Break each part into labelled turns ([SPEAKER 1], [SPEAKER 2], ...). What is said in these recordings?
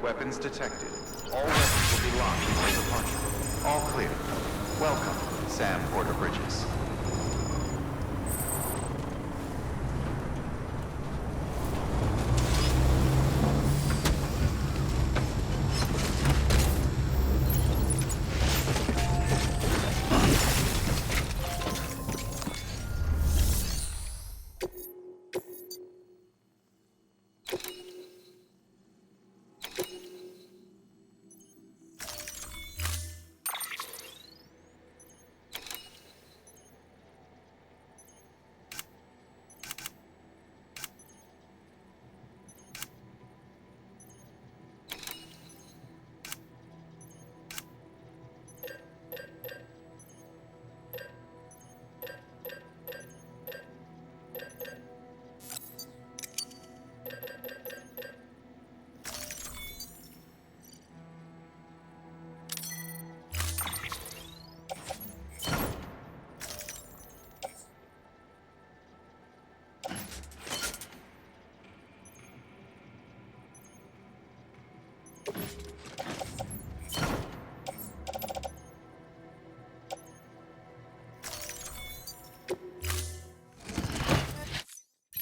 [SPEAKER 1] Weapons detected. All weapons will be locked before departure. All clear. Welcome, Sam Porter Bridges.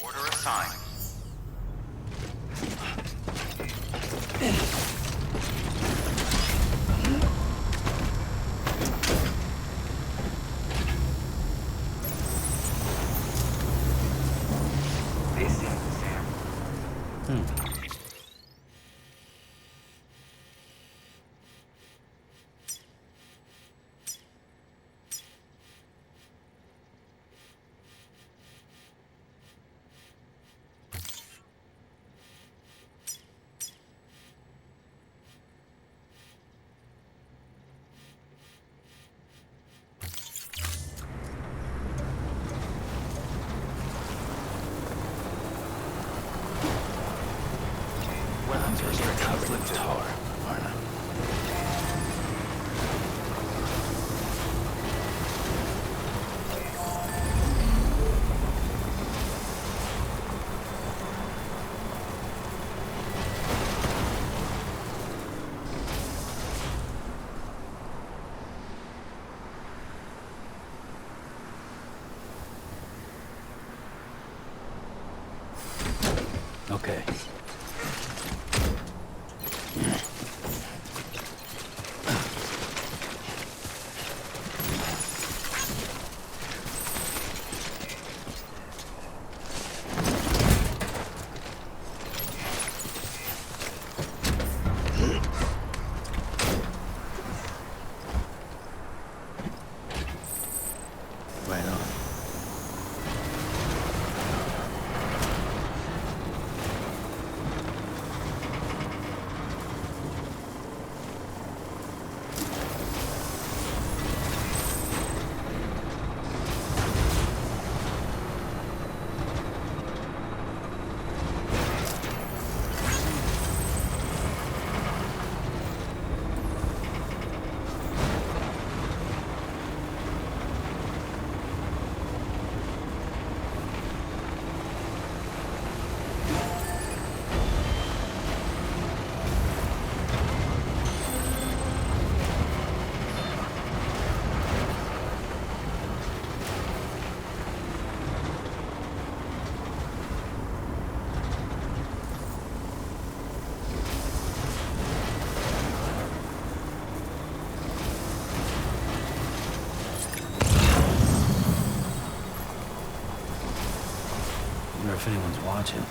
[SPEAKER 1] Order assigned. This is Sam. Weapons restricted.
[SPEAKER 2] Conflict Tower, Arna. Okay. Right on. Wonder if anyone's watching.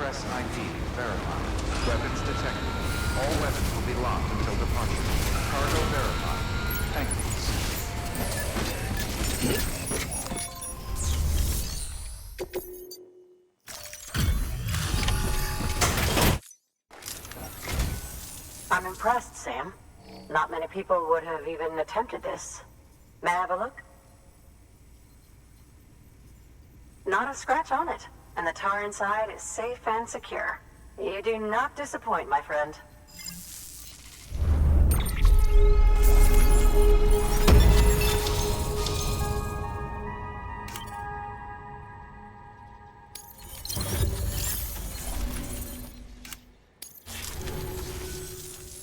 [SPEAKER 1] Express ID verified. Weapons detected. All weapons will be locked until departure. Cargo verified. Thank you.
[SPEAKER 3] I'm impressed, Sam. Not many people would have even attempted this. May I have a look? Not a scratch on it, and the tar inside is safe and secure. You do not disappoint, my friend.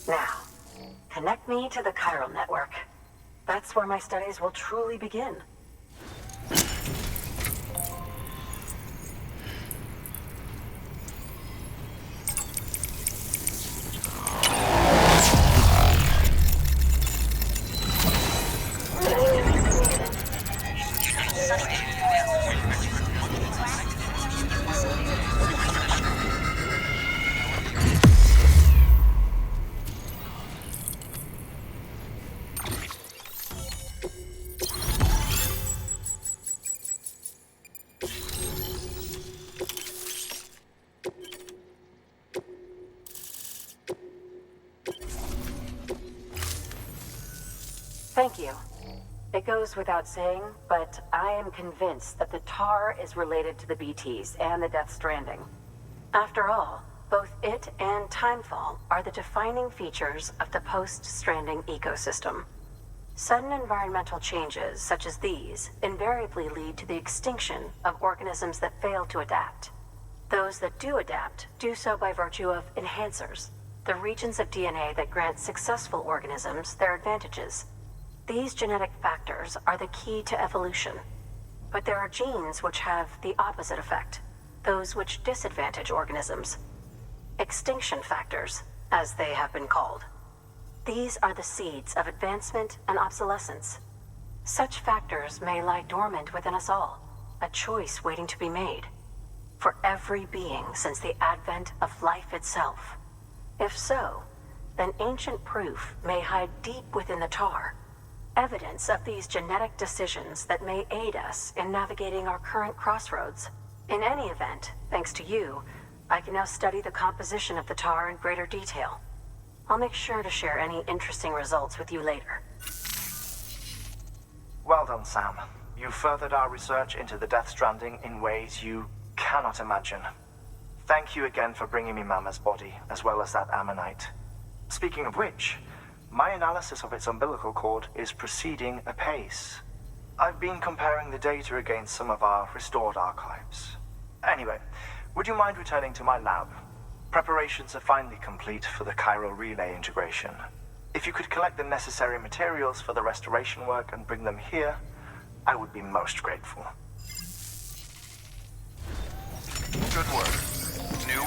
[SPEAKER 3] Now, connect me to the chiral network. That's where my studies will truly begin. Thank you. It goes without saying, but I am convinced that the tar is related to the BTs and the Death Stranding. After all, both it and Timefall are the defining features of the post-Stranding ecosystem. Sudden environmental changes such as these invariably lead to the extinction of organisms that fail to adapt. Those that do adapt do so by virtue of enhancers, the regions of DNA that grant successful organisms their advantages. These genetic factors are the key to evolution. But there are genes which have the opposite effect, those which disadvantage organisms. Extinction factors, as they have been called. These are the seeds of advancement and obsolescence. Such factors may lie dormant within us all, a choice waiting to be made. For every being since the advent of life itself. If so, then ancient proof may hide deep within the tar. Evidence of these genetic decisions that may aid us in navigating our current crossroads. In any event, thanks to you, I can now study the composition of the tar in greater detail. I'll make sure to share any interesting results with you later.
[SPEAKER 4] Well done, Sam. You furthered our research into the Death Stranding in ways you cannot imagine. Thank you again for bringing me Mama's body, as well as that ammonite. Speaking of which, my analysis of its umbilical cord is proceeding apace. I've been comparing the data against some of our restored archives. Anyway, would you mind returning to my lab? Preparations are finally complete for the chiral relay integration. If you could collect the necessary materials for the restoration work and bring them here, I would be most grateful.
[SPEAKER 1] Good work. New.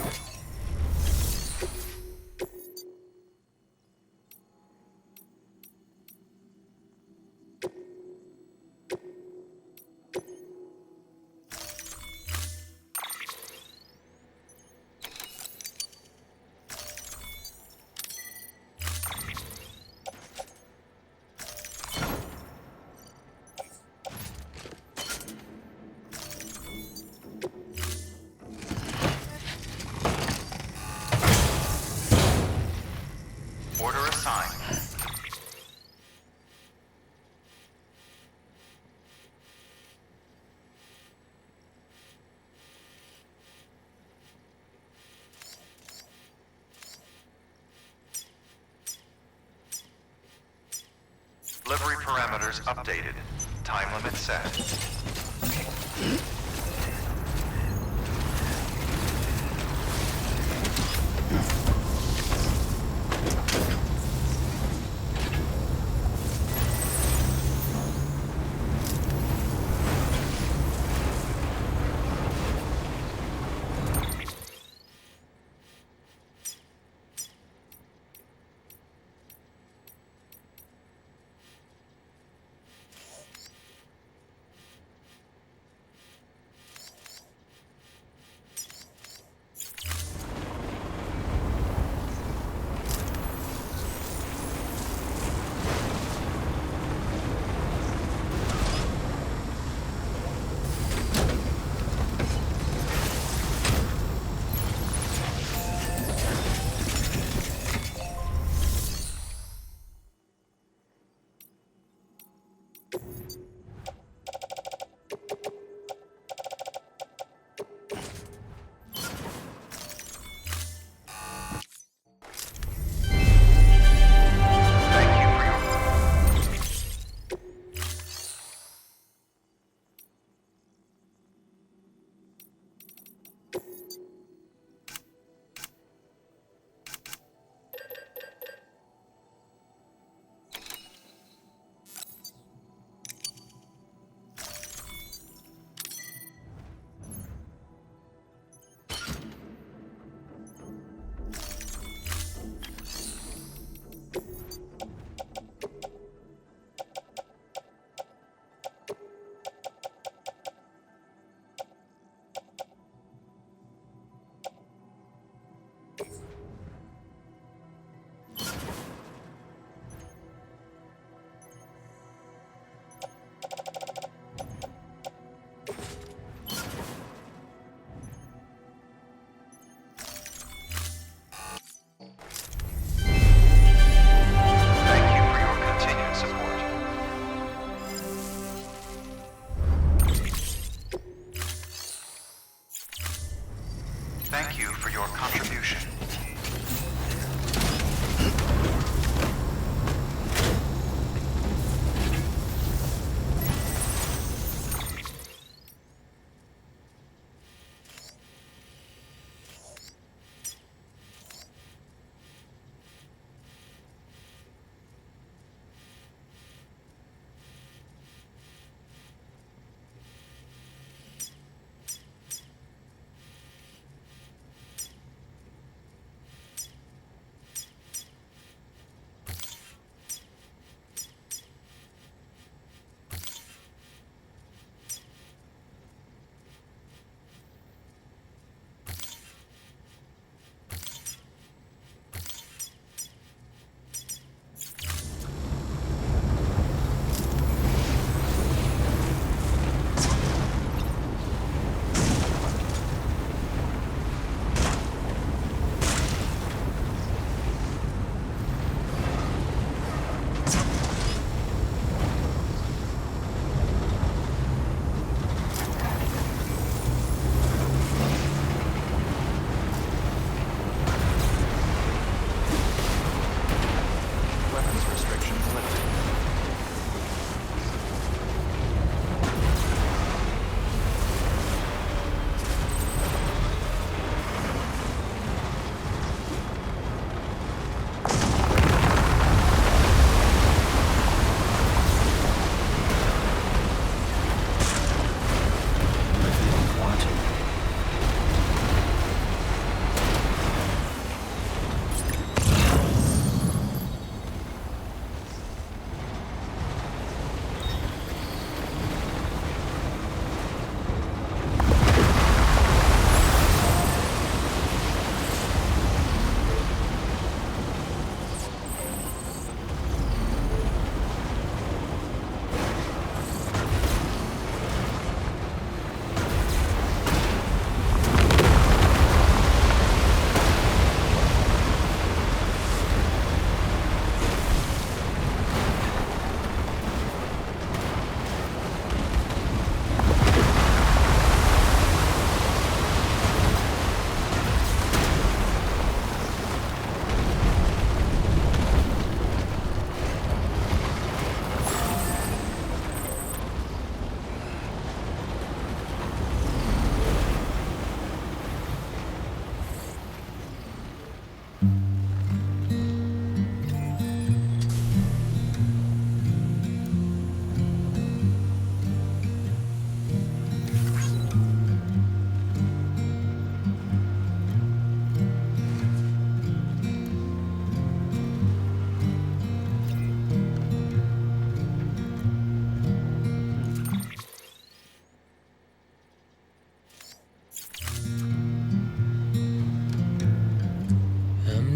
[SPEAKER 1] Order assigned. Delivery parameters updated. Time limit set.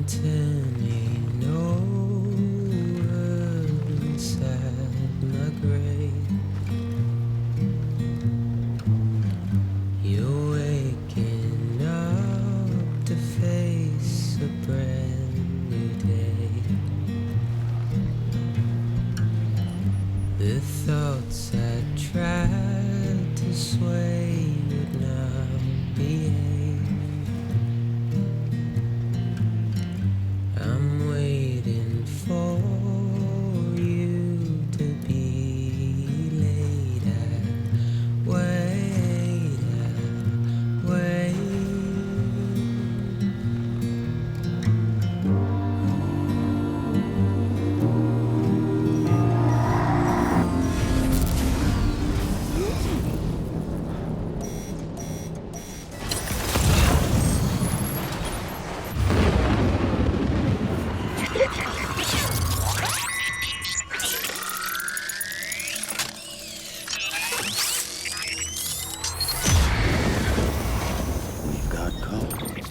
[SPEAKER 5] to me, no word inside my grave. You're waking up to face a brand new day. The thoughts I tried to sway would not behave. I'm waiting for you to be laid out. Wait, wait.
[SPEAKER 2] We've got company.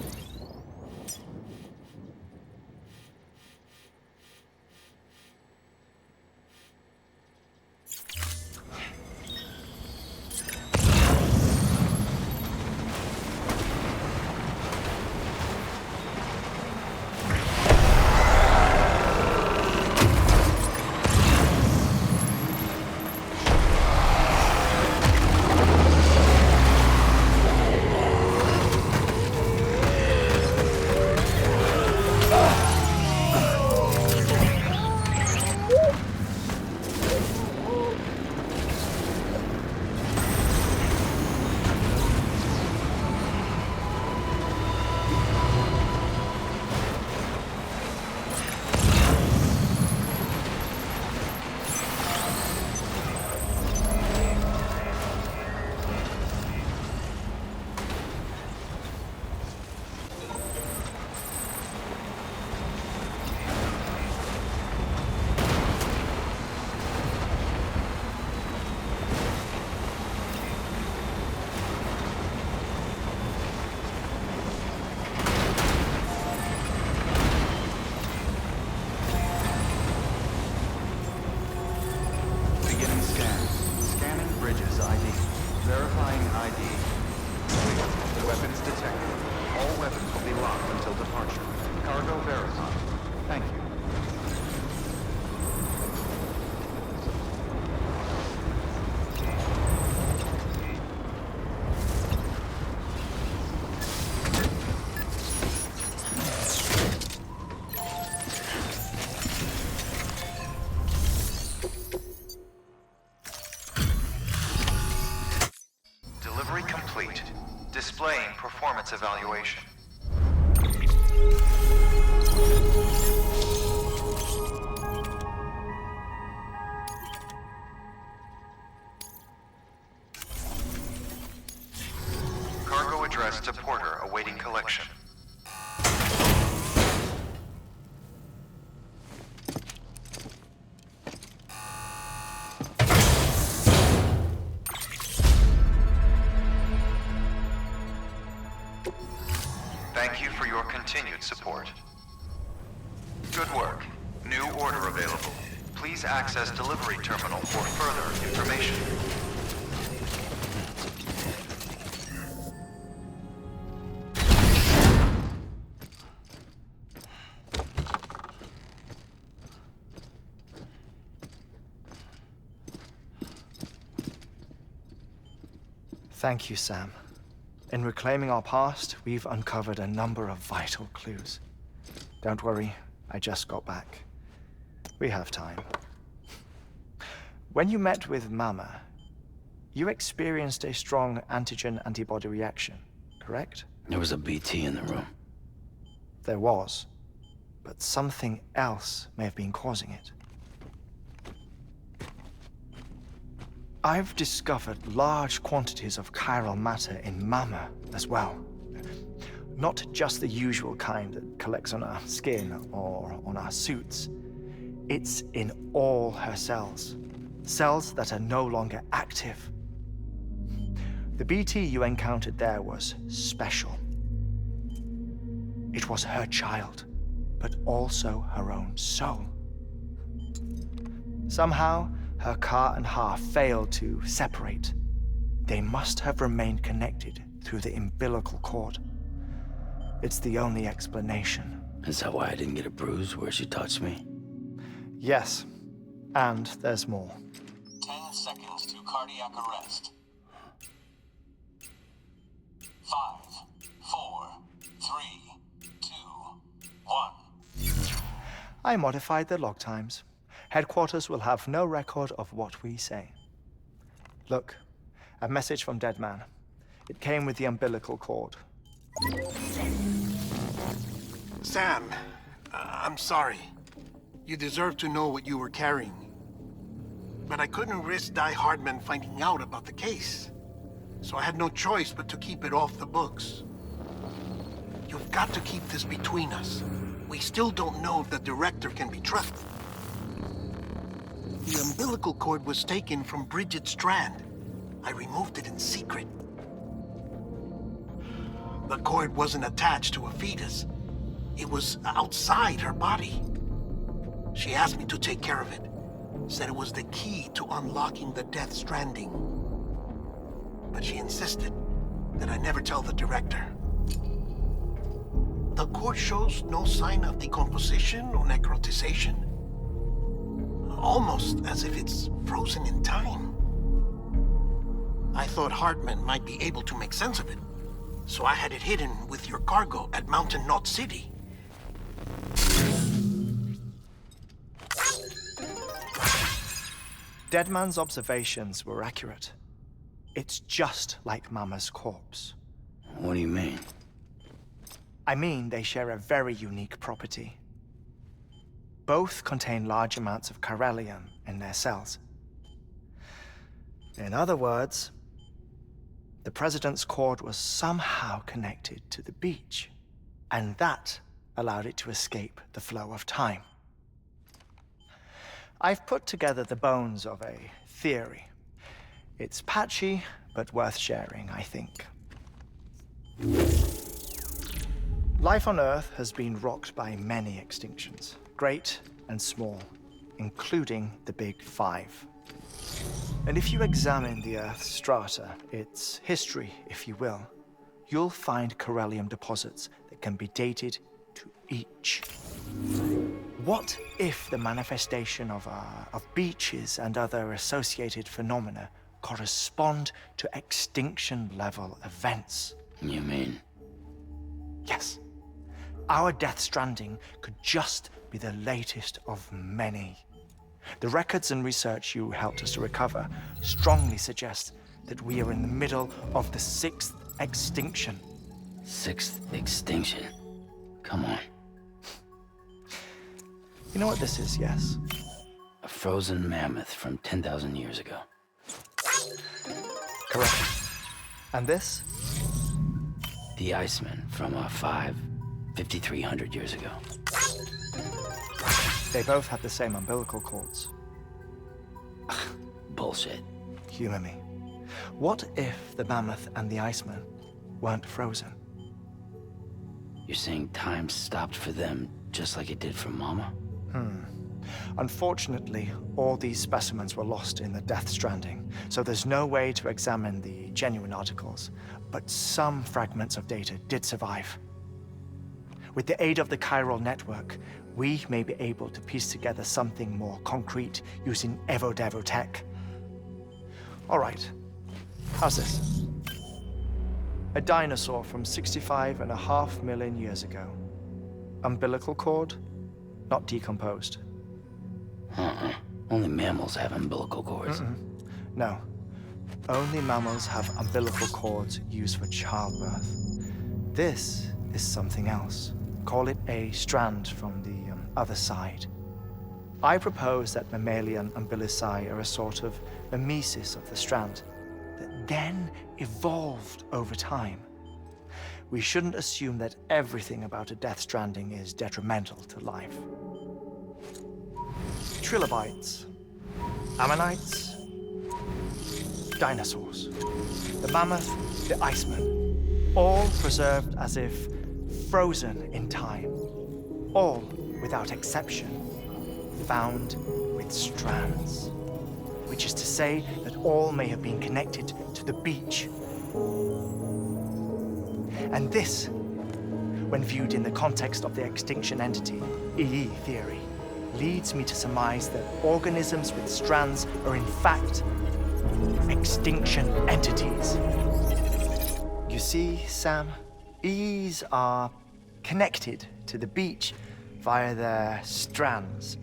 [SPEAKER 1] Beginning scan. Scanning bridges ID. Verifying ID. Weapons detected. All weapons will be locked until departure. Cargo verified. Thank you. Delivery complete. Displaying performance evaluation. Cargo addressed to Porter awaiting collection. Thank you for your continued support. Good work. New order available. Please access delivery terminal for further information.
[SPEAKER 4] Thank you, Sam. In reclaiming our past, we've uncovered a number of vital clues. Don't worry, I just got back. We have time. When you met with Mama, you experienced a strong antigen-antibody reaction, correct?
[SPEAKER 2] There was a BT in the room.
[SPEAKER 4] There was, but something else may have been causing it. I've discovered large quantities of chiral matter in Mama as well. Not just the usual kind that collects on our skin or on our suits. It's in all her cells. Cells that are no longer active. The BT you encountered there was special. It was her child. but also her own soul. Somehow, her car and half failed to separate. They must have remained connected through the umbilical cord. It's the only explanation.
[SPEAKER 2] Is that why I didn't get a bruise where she touched me?
[SPEAKER 4] Yes, and there's more.
[SPEAKER 6] 10 seconds to cardiac arrest. 5, 4, 3, 2, 1.
[SPEAKER 4] I modified the log times. Headquarters will have no record of what we say. Look, a message from Dead Man. It came with the umbilical cord.
[SPEAKER 7] Sam, I'm sorry. You deserve to know what you were carrying. But I couldn't risk Di Hardman finding out about the case. So I had no choice but to keep it off the books. You've got to keep this between us. We still don't know if the director can be trusted. The umbilical cord was taken from Bridget Strand. I removed it in secret. The cord wasn't attached to a fetus. It was outside her body. She asked me to take care of it. Said it was the key to unlocking the Death Stranding. But she insisted that I never tell the director. The cord shows no sign of decomposition or necrotization. Almost as if it's frozen in time. I thought Hartman might be able to make sense of it, so I had it hidden with your cargo at Mountain Knot City.
[SPEAKER 4] Deadman's observations were accurate. It's just like Mama's corpse.
[SPEAKER 2] What do you mean?
[SPEAKER 4] I mean, they share a very unique property. Both contain large amounts of chiralium in their cells. In other words, the president's cord was somehow connected to the beach, and that allowed it to escape the flow of time. I've put together the bones of a theory. It's patchy, but worth sharing, I think. Life on Earth has been rocked by many extinctions, great and small, including the Big Five. And if you examine the Earth's strata, its history, if you will, you'll find chiralium deposits that can be dated to each. What if the manifestation of beaches and other associated phenomena correspond to extinction-level events?
[SPEAKER 2] You mean?
[SPEAKER 4] Yes. Our Death Stranding could just be the latest of many. The records and research you helped us to recover strongly suggest that we are in the middle of the 6th extinction.
[SPEAKER 2] 6th extinction? Come on.
[SPEAKER 4] You know what this is, yes?
[SPEAKER 2] A frozen mammoth from 10,000 years ago.
[SPEAKER 4] Correct. And this?
[SPEAKER 2] The Iceman from 5,300 years ago.
[SPEAKER 4] They both have the same umbilical cords.
[SPEAKER 2] Bullshit.
[SPEAKER 4] Humor me. What if the mammoth and the Iceman weren't frozen?
[SPEAKER 2] You're saying time stopped for them just like it did for Mama?
[SPEAKER 4] Unfortunately, all these specimens were lost in the Death Stranding, so there's no way to examine the genuine articles, but some fragments of data did survive. With the aid of the chiral network, we may be able to piece together something more concrete using Evo-Devo tech. All right, how's this? A dinosaur from 65.5 million years ago. Umbilical cord, not decomposed.
[SPEAKER 2] Only mammals have umbilical cords.
[SPEAKER 4] No, only mammals have umbilical cords used for childbirth. This is something else. Call it a strand from the other side. I propose that mammalian umbilici are a sort of mimesis of the strand that then evolved over time. We shouldn't assume that everything about a Death Stranding is detrimental to life. Trilobites, ammonites, dinosaurs, the mammoth, the Iceman, all preserved as if frozen in time.
[SPEAKER 8] all, without exception, found with strands. Which is to say that all may have been connected to the beach. And this, when viewed in the context of the extinction entity, EE theory, leads me to surmise that organisms with strands are in fact extinction entities. You see, Sam, EEs are connected to the beach via their strands.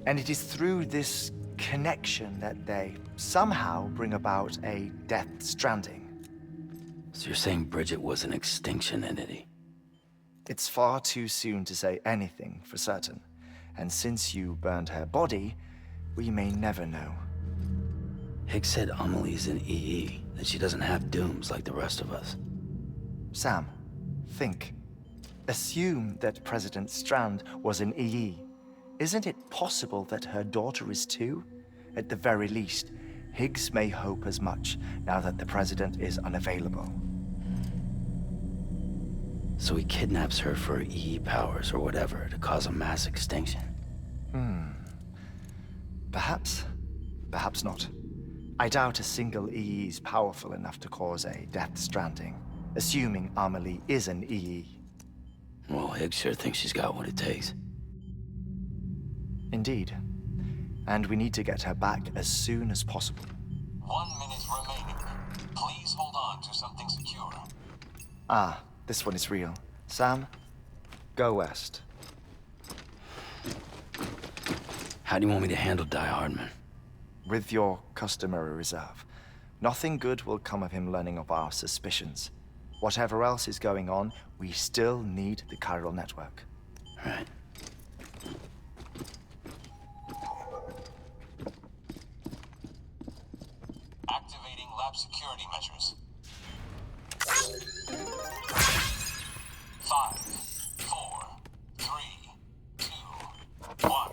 [SPEAKER 8] And it is through this connection that they somehow bring about a death stranding.
[SPEAKER 2] So you're saying Bridget was an extinction entity?
[SPEAKER 8] It's far too soon to say anything for certain. And since you burned her body, we may never know.
[SPEAKER 2] Higgs said Amelie's an EE, that she doesn't have dooms like the rest of us.
[SPEAKER 8] Sam, think. Assume that President Strand was an EE. Isn't it possible that her daughter is too? At the very least, Higgs may hope as much now that the President is unavailable.
[SPEAKER 2] So he kidnaps her for EE powers or whatever to cause a mass extinction?
[SPEAKER 8] Perhaps. Perhaps not. I doubt a single EE is powerful enough to cause a death stranding, assuming Amelie is an EE.
[SPEAKER 2] Well, Higgs sure thinks she's got what it takes.
[SPEAKER 8] Indeed. And we need to get her back as soon as possible.
[SPEAKER 6] 1 minute remaining. Please hold on to something secure.
[SPEAKER 8] Ah, this one is real. Sam, go west.
[SPEAKER 2] How do you want me to handle Die Hardman?
[SPEAKER 8] With your customary reserve. Nothing good will come of him learning of our suspicions. Whatever else is going on, we still need the chiral network.
[SPEAKER 2] Right.
[SPEAKER 6] Activating lab security measures. 5, 4, 3, 2, 1.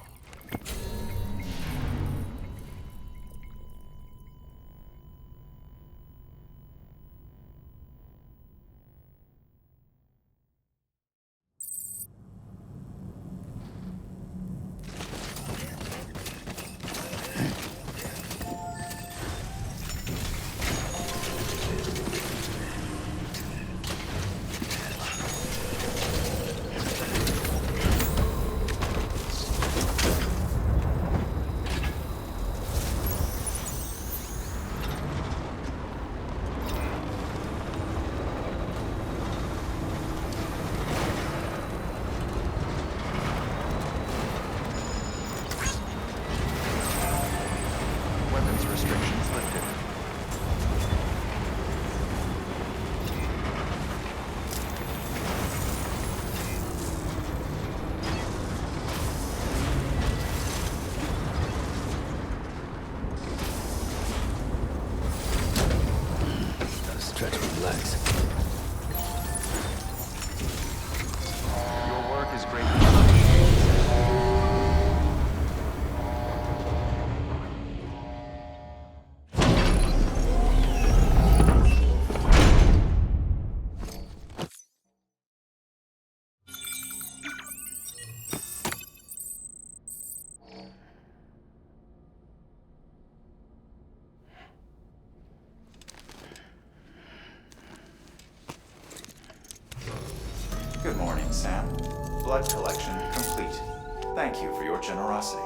[SPEAKER 1] Weapons restrictions lifted.
[SPEAKER 2] Gotta stretch my legs.
[SPEAKER 1] Your work is greatly appreciated. Good morning, Sam. Blood collection complete. Thank you for your generosity.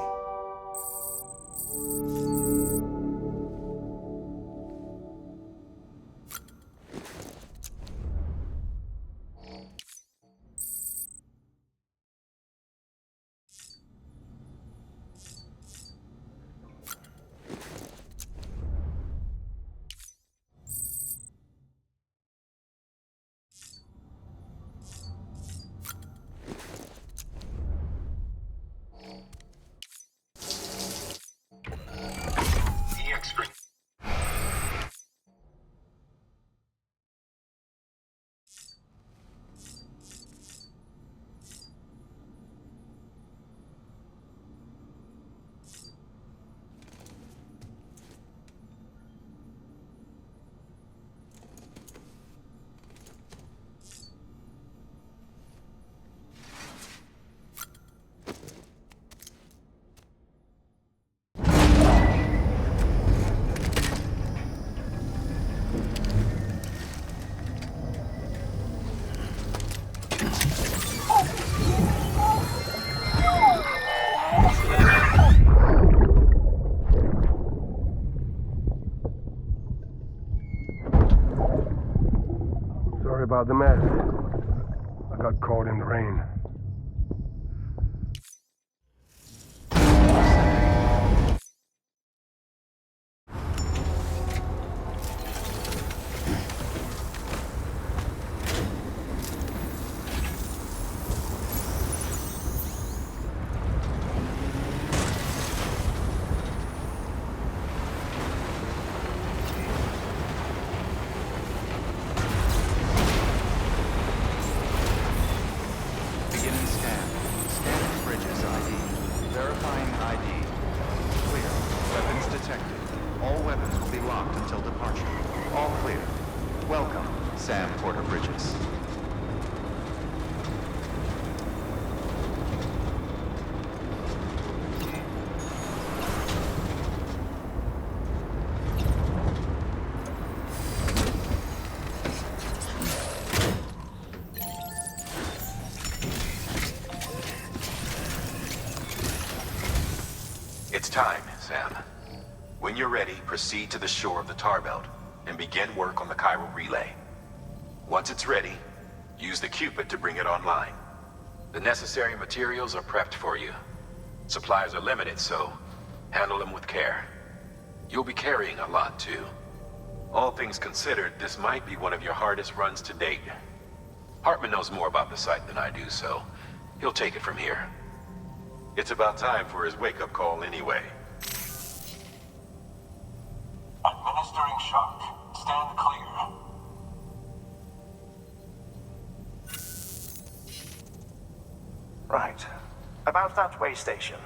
[SPEAKER 9] about the mess? I got caught in the rain.
[SPEAKER 1] Beginning scan. Scanning bridges ID. Verifying ID. Clear. Weapons detected. All weapons will be locked until departure. All clear. Welcome, Sam Porter Bridges.
[SPEAKER 10] It's time, Sam. When you're ready, proceed to the shore of the tar belt and begin work on the chiral relay. Once it's ready, use the Cupid to bring it online. The necessary materials are prepped for you. Supplies are limited, so handle them with care. You'll be carrying a lot, too. All things considered, this might be one of your hardest runs to date. Hartman knows more about the site than I do, so he'll take it from here. It's about time for his wake-up call anyway.
[SPEAKER 6] Administering shock. Stand clear.
[SPEAKER 4] Right. About that way station.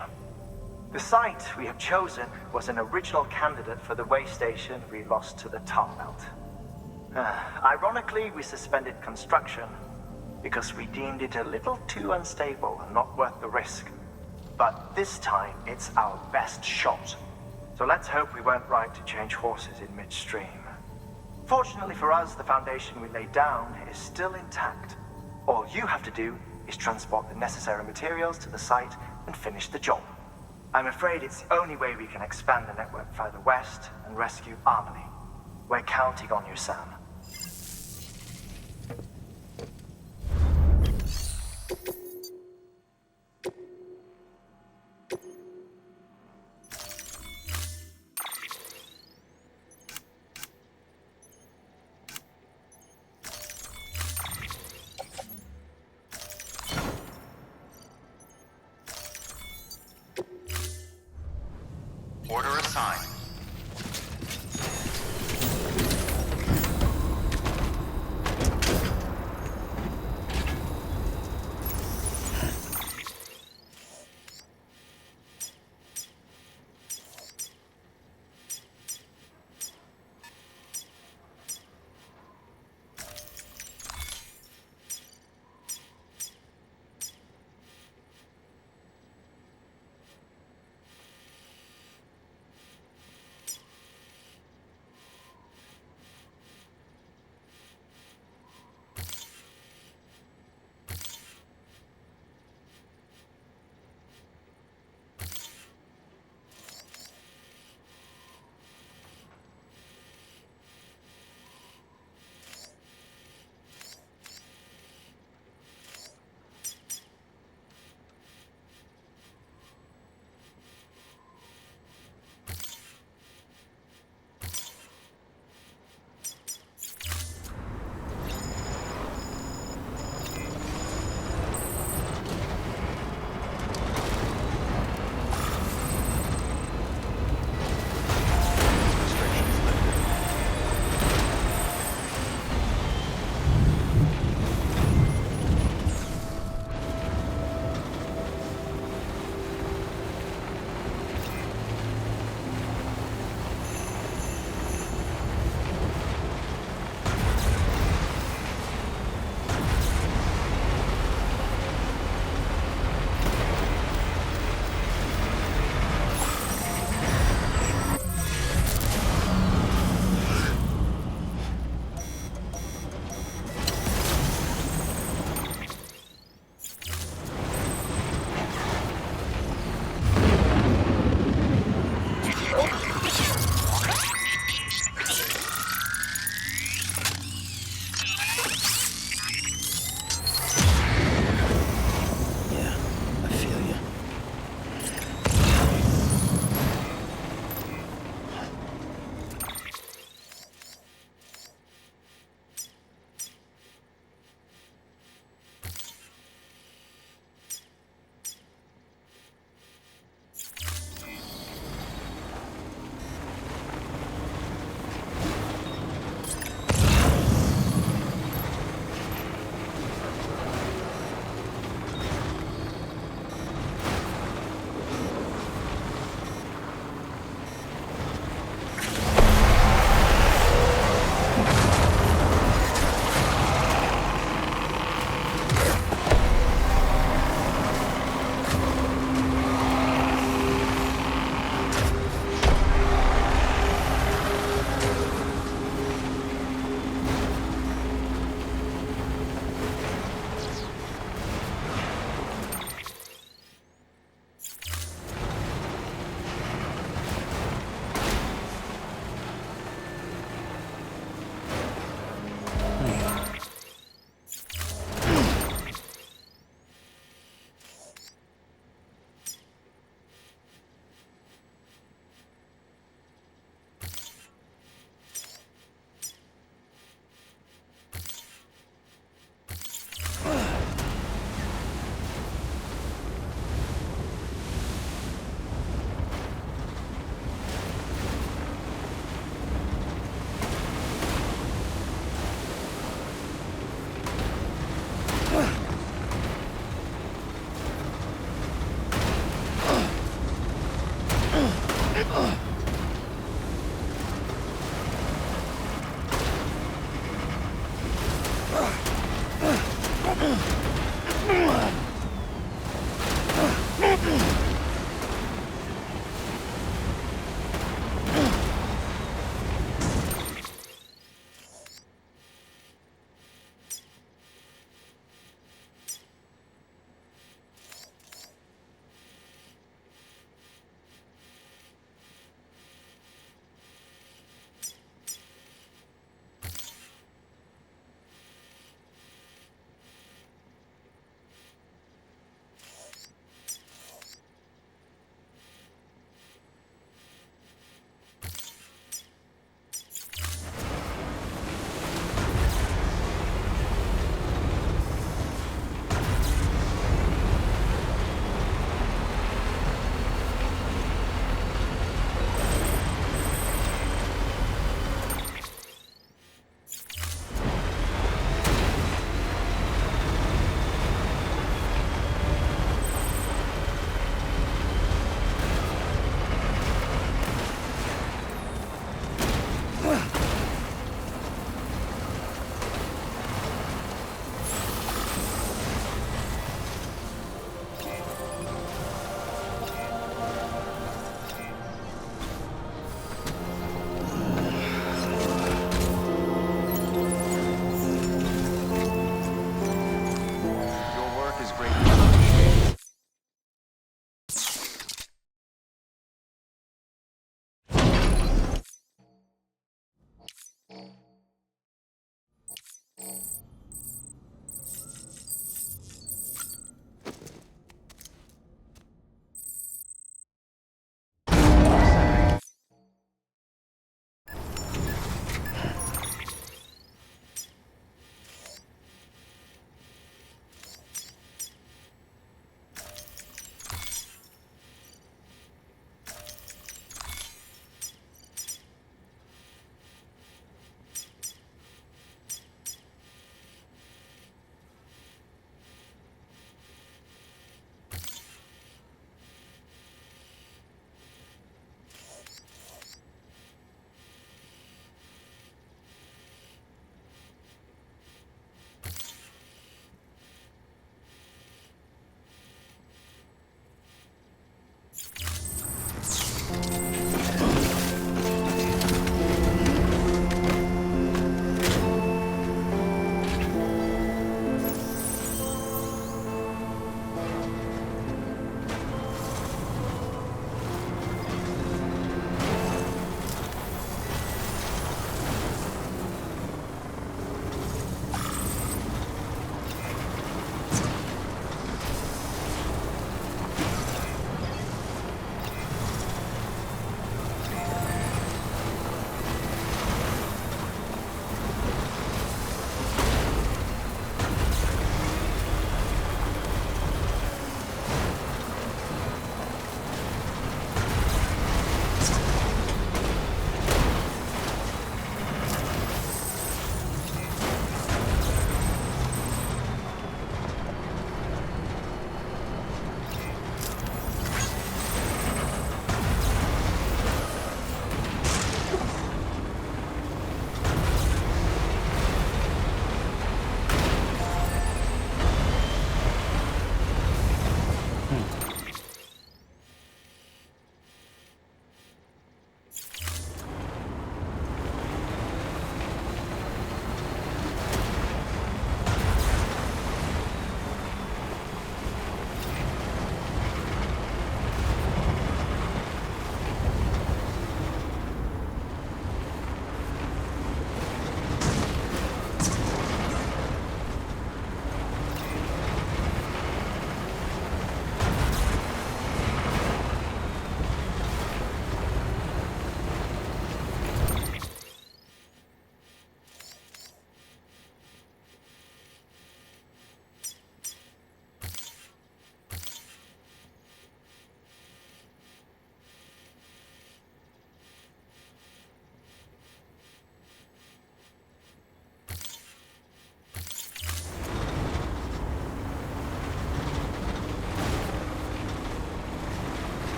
[SPEAKER 4] The site we have chosen was an original candidate for the way station we lost to the tar belt. Ironically, we suspended construction because we deemed it a little too unstable and not worth the risk. But this time, it's our best shot. So let's hope we weren't right to change horses in midstream. Fortunately for us, the foundation we laid down is still intact. All you have to do is transport the necessary materials to the site and finish the job. I'm afraid it's the only way we can expand the network further west and rescue Harmony. We're counting on you, Sam.
[SPEAKER 1] Order assigned.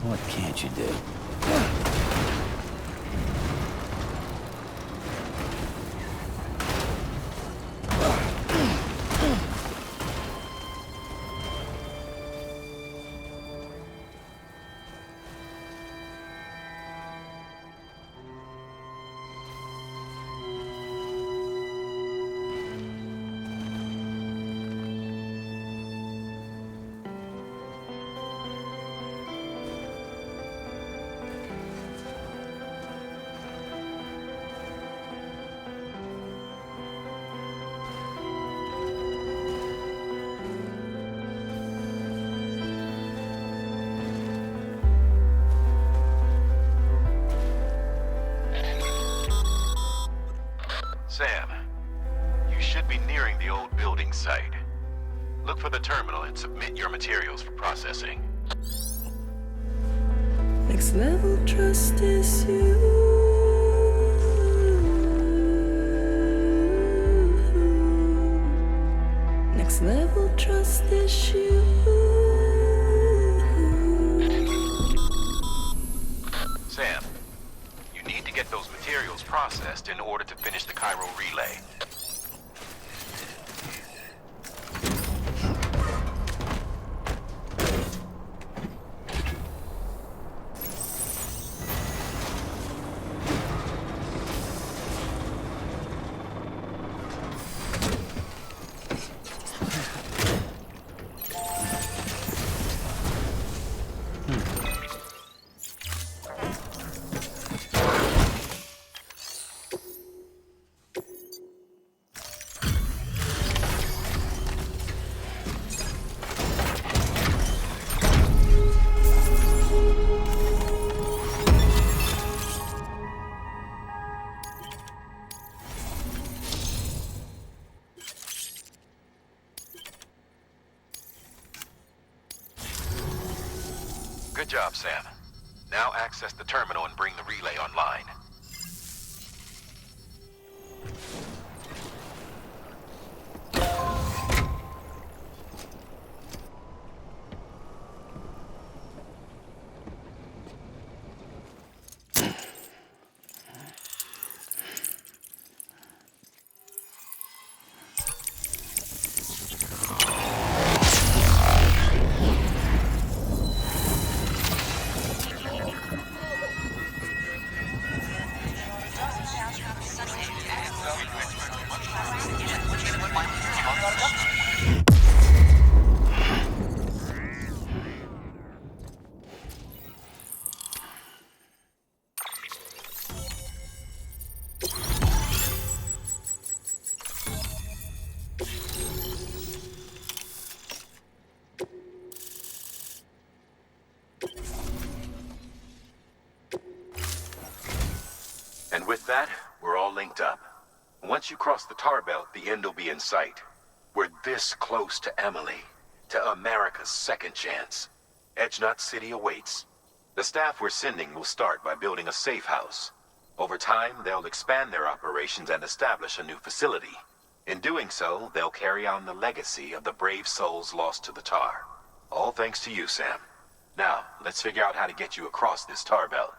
[SPEAKER 2] What can't you do?
[SPEAKER 10] Sam, you should be nearing the old building site. Look for the terminal and submit your materials for processing.
[SPEAKER 5] Next level trust is you. Next level trust is you.
[SPEAKER 10] Sam, you need to get those materials processed in order to finish the Cairo relay. Good job, Sam. Now access the terminal and bring the relay online. And with that, we're all linked up. Once you cross the tar belt, the end will be in sight. We're this close to Emily, to America's second chance. Edgenut City awaits. The staff we're sending will start by building a safe house. Over time, they'll expand their operations and establish a new facility. In doing so, they'll carry on the legacy of the brave souls lost to the tar. All thanks to you, Sam. Now, let's figure out how to get you across this tar belt.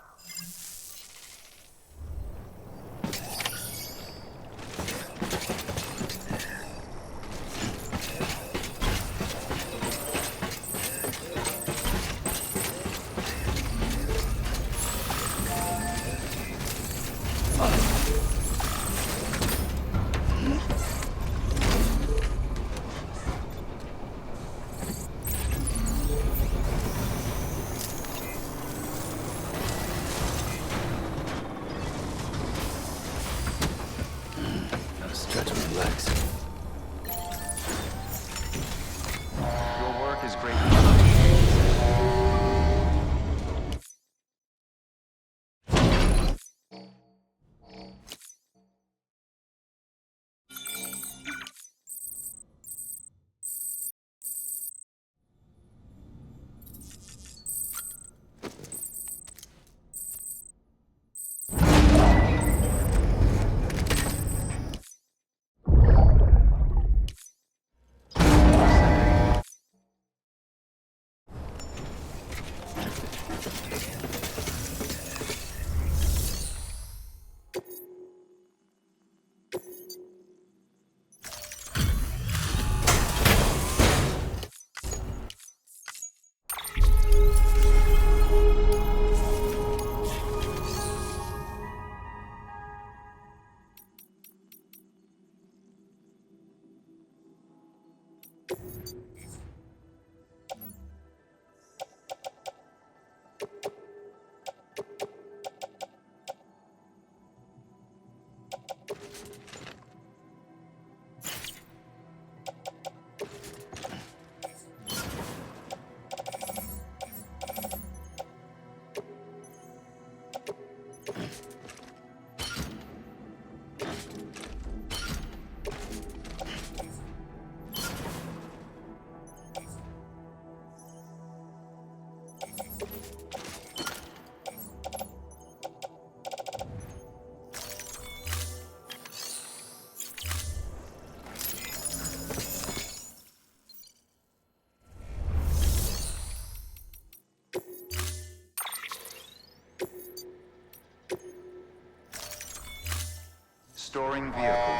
[SPEAKER 1] Storing vehicle.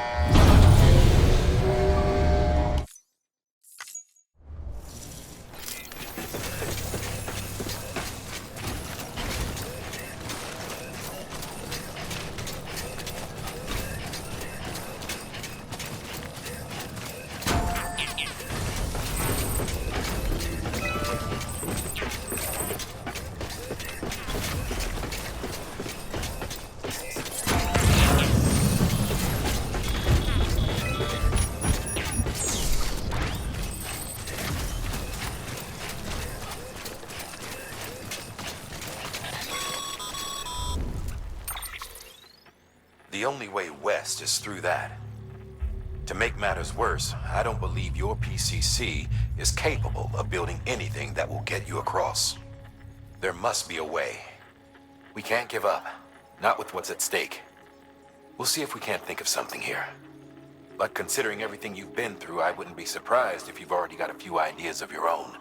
[SPEAKER 10] The only way west is through that. To make matters worse, I don't believe your PCC is capable of building anything that will get you across. There must be a way. We can't give up, not with what's at stake. We'll see if we can't think of something here. But considering everything you've been through, I wouldn't be surprised if you've already got a few ideas of your own.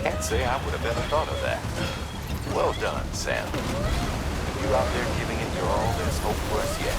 [SPEAKER 10] Can't say I would have ever thought of that. Well done, Sam. You out there giving it your all, there's hope for us yet.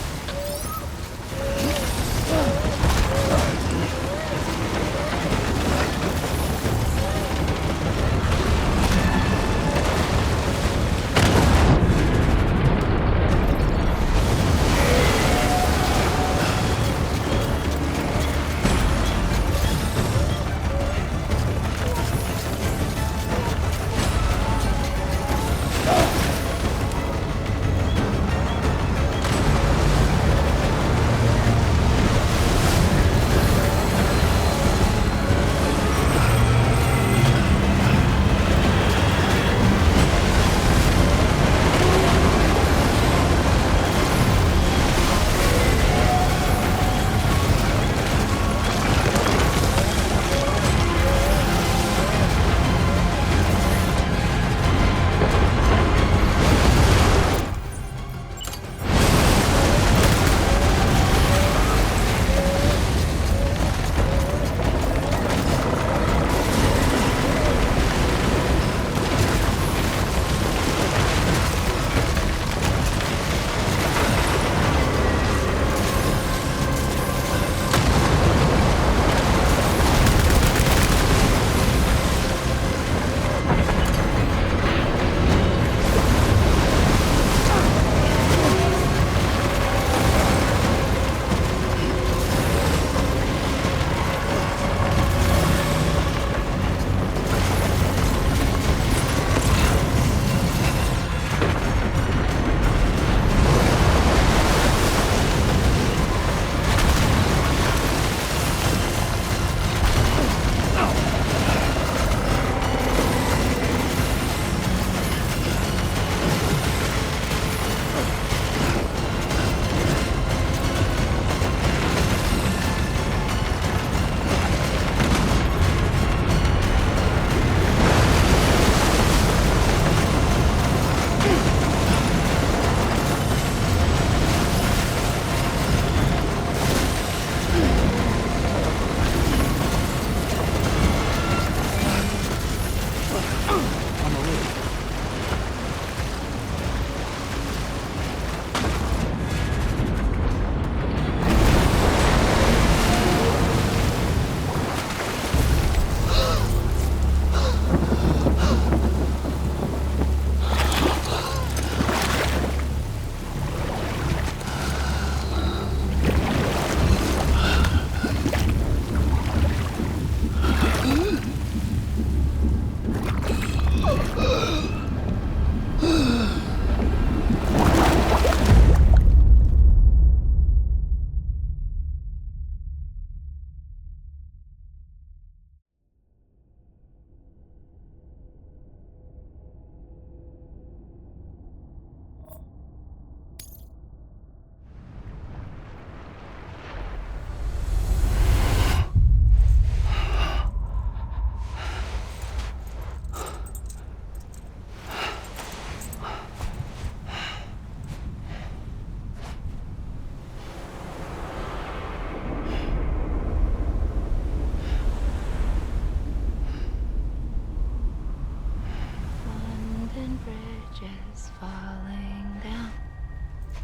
[SPEAKER 2] falling down,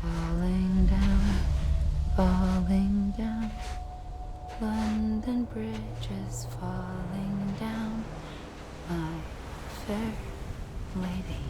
[SPEAKER 2] falling down, falling down. London Bridge is falling down, my fair lady.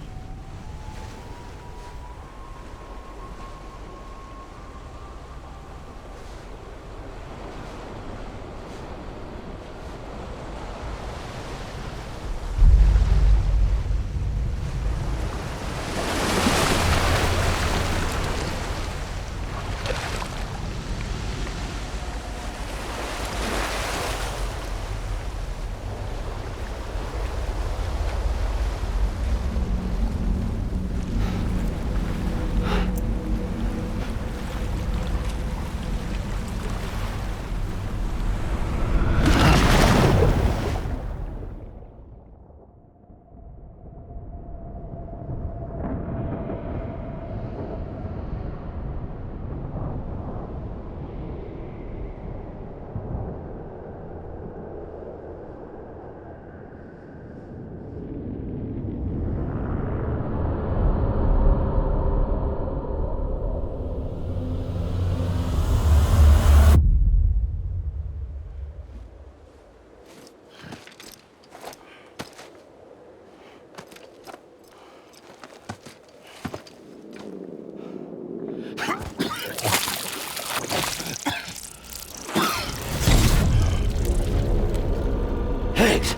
[SPEAKER 11] HIGGS!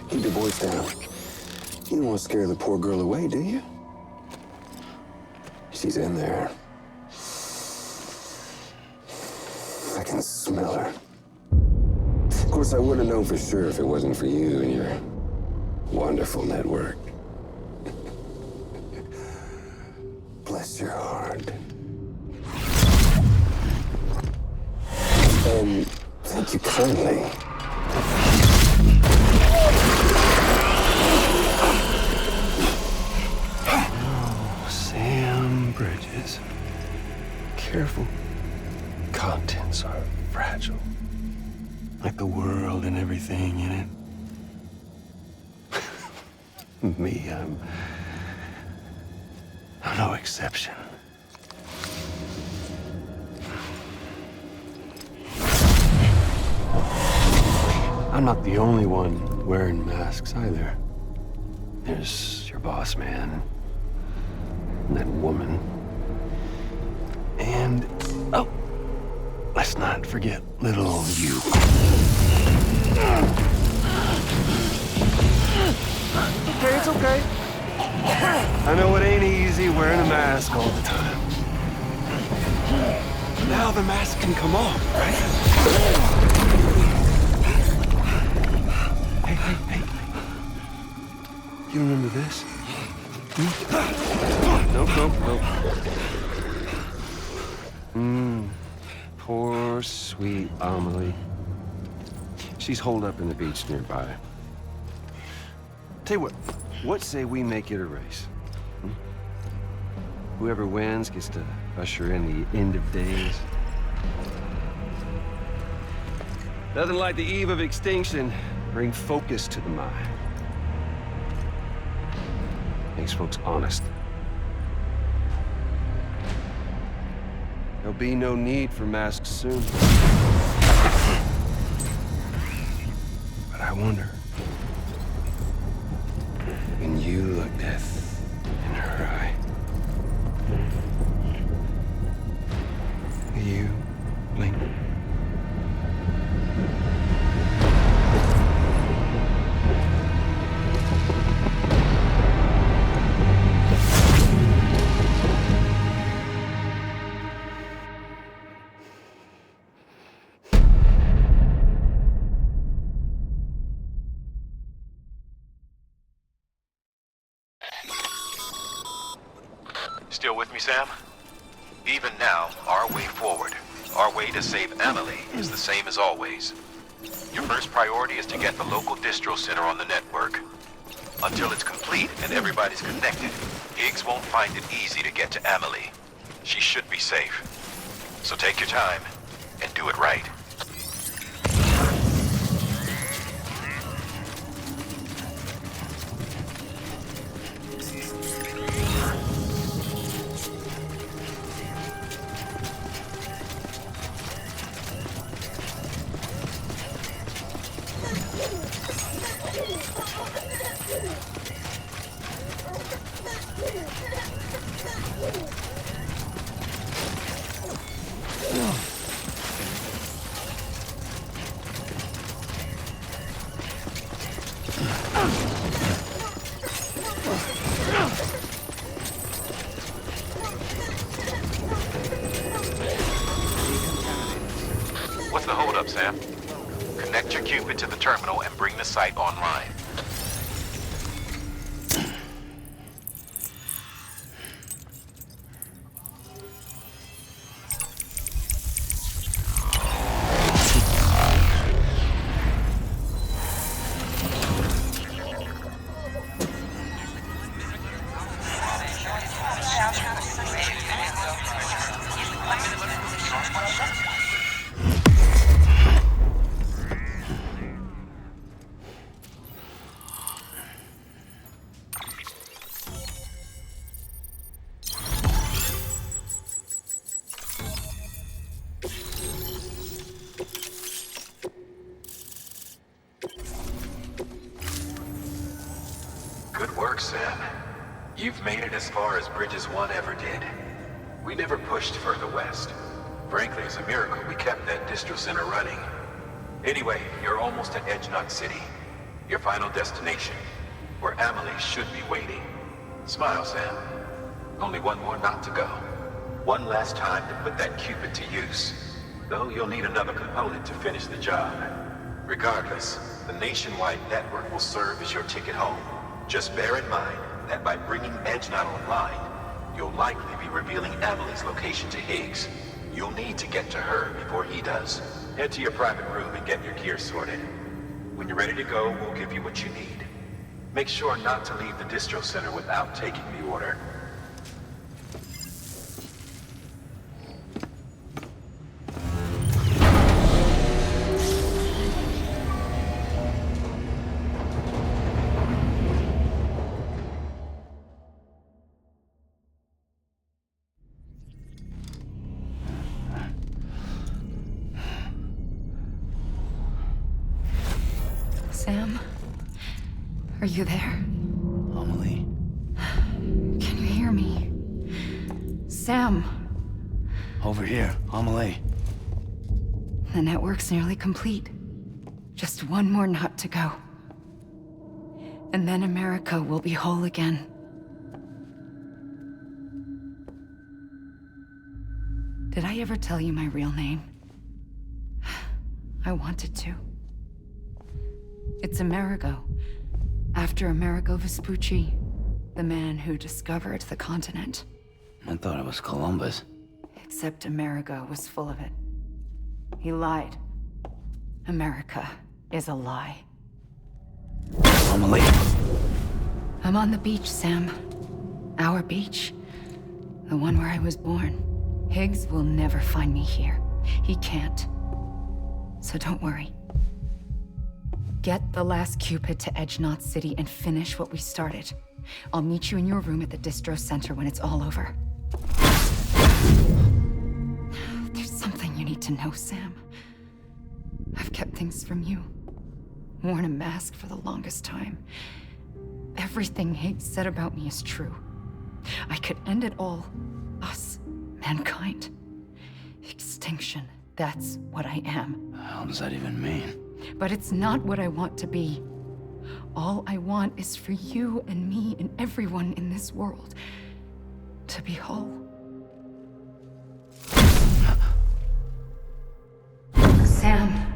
[SPEAKER 11] Keep your voice down. You don't want to scare the poor girl away, do you? She's in there. I can smell her. Of course, I wouldn't know for sure if it wasn't for you and your wonderful network. Bless your heart. And thank you kindly.
[SPEAKER 9] Oh, Sam Bridges. Careful. Contents are fragile. Like the world and everything in it. Me, I'm no exception. I'm not the only one wearing masks either. There's your boss man, and that woman, and, oh, let's not forget little you. Okay, it's okay. I know it ain't easy wearing a mask all the time. Now the mask can come off, right? Hey. You remember this? Nope. Poor, sweet Amelie. She's holed up in the beach nearby. Tell you what say we make it a race? Whoever wins gets to usher in the end of days. Nothing like the eve of extinction. Bring focus to the mind. Makes folks honest. There'll be no need for masks soon. But I wonder, when you look death in her eye, will you blink?
[SPEAKER 10] Still with me, Sam? Even now, our way forward, our way to save Amelie, is the same as always. Your first priority is to get the local distro center on the network. Until it's complete and everybody's connected, HIGGS won't find it easy to get to Amelie. She should be safe. So take your time and do it right. the holdup, Sam? Connect your Cupid to the terminal and bring the site online. Good work, Sam. You've made it as far as Bridges 1 ever did. We never pushed further west. Frankly, it's a miracle we kept that distro center running. Anyway, you're almost at Edge Knot City, your final destination, where Amelie should be waiting. Smile, Sam. Only one more knot to go. One last time to put that Cupid to use. Though you'll need another component to finish the job. Regardless, the nationwide network will serve as your ticket home. Just bear in mind that by bringing Edge Knot online, you'll likely be revealing Amelie's location to Higgs. You'll need to get to her before he does. Head to your private room and get your gear sorted. When you're ready to go, we'll give you what you need. Make sure not to leave the distro center without taking the order.
[SPEAKER 3] Sam? Are you there?
[SPEAKER 2] Amelie?
[SPEAKER 3] Can you hear me? Sam!
[SPEAKER 2] Over here, Amelie.
[SPEAKER 3] The network's nearly complete. Just one more knot to go. And then America will be whole again. Did I ever tell you my real name? I wanted to. It's Amerigo, after Amerigo Vespucci, the man who discovered the continent.
[SPEAKER 2] I thought it was Columbus.
[SPEAKER 3] Except Amerigo was full of it. He lied. America is a lie.
[SPEAKER 2] Amelie.
[SPEAKER 3] I'm on the beach, Sam. Our beach. The one where I was born. Higgs will never find me here. He can't. So don't worry. Get the last Cupid to Edge Knot City and finish what we started. I'll meet you in your room at the distro center when it's all over. There's something you need to know, Sam. I've kept things from you. Worn a mask for the longest time. Everything Higgs said about me is true. I could end it all. Us. Mankind. Extinction. That's what I am.
[SPEAKER 2] How does that even mean?
[SPEAKER 3] But it's not what I want to be. All I want is for you and me and everyone in this world to be whole. Sam.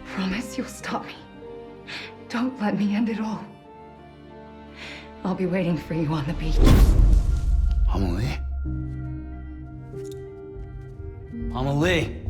[SPEAKER 3] Promise you'll stop me. Don't let me end it all. I'll be waiting for you on the beach.
[SPEAKER 2] Amelie? Amelie!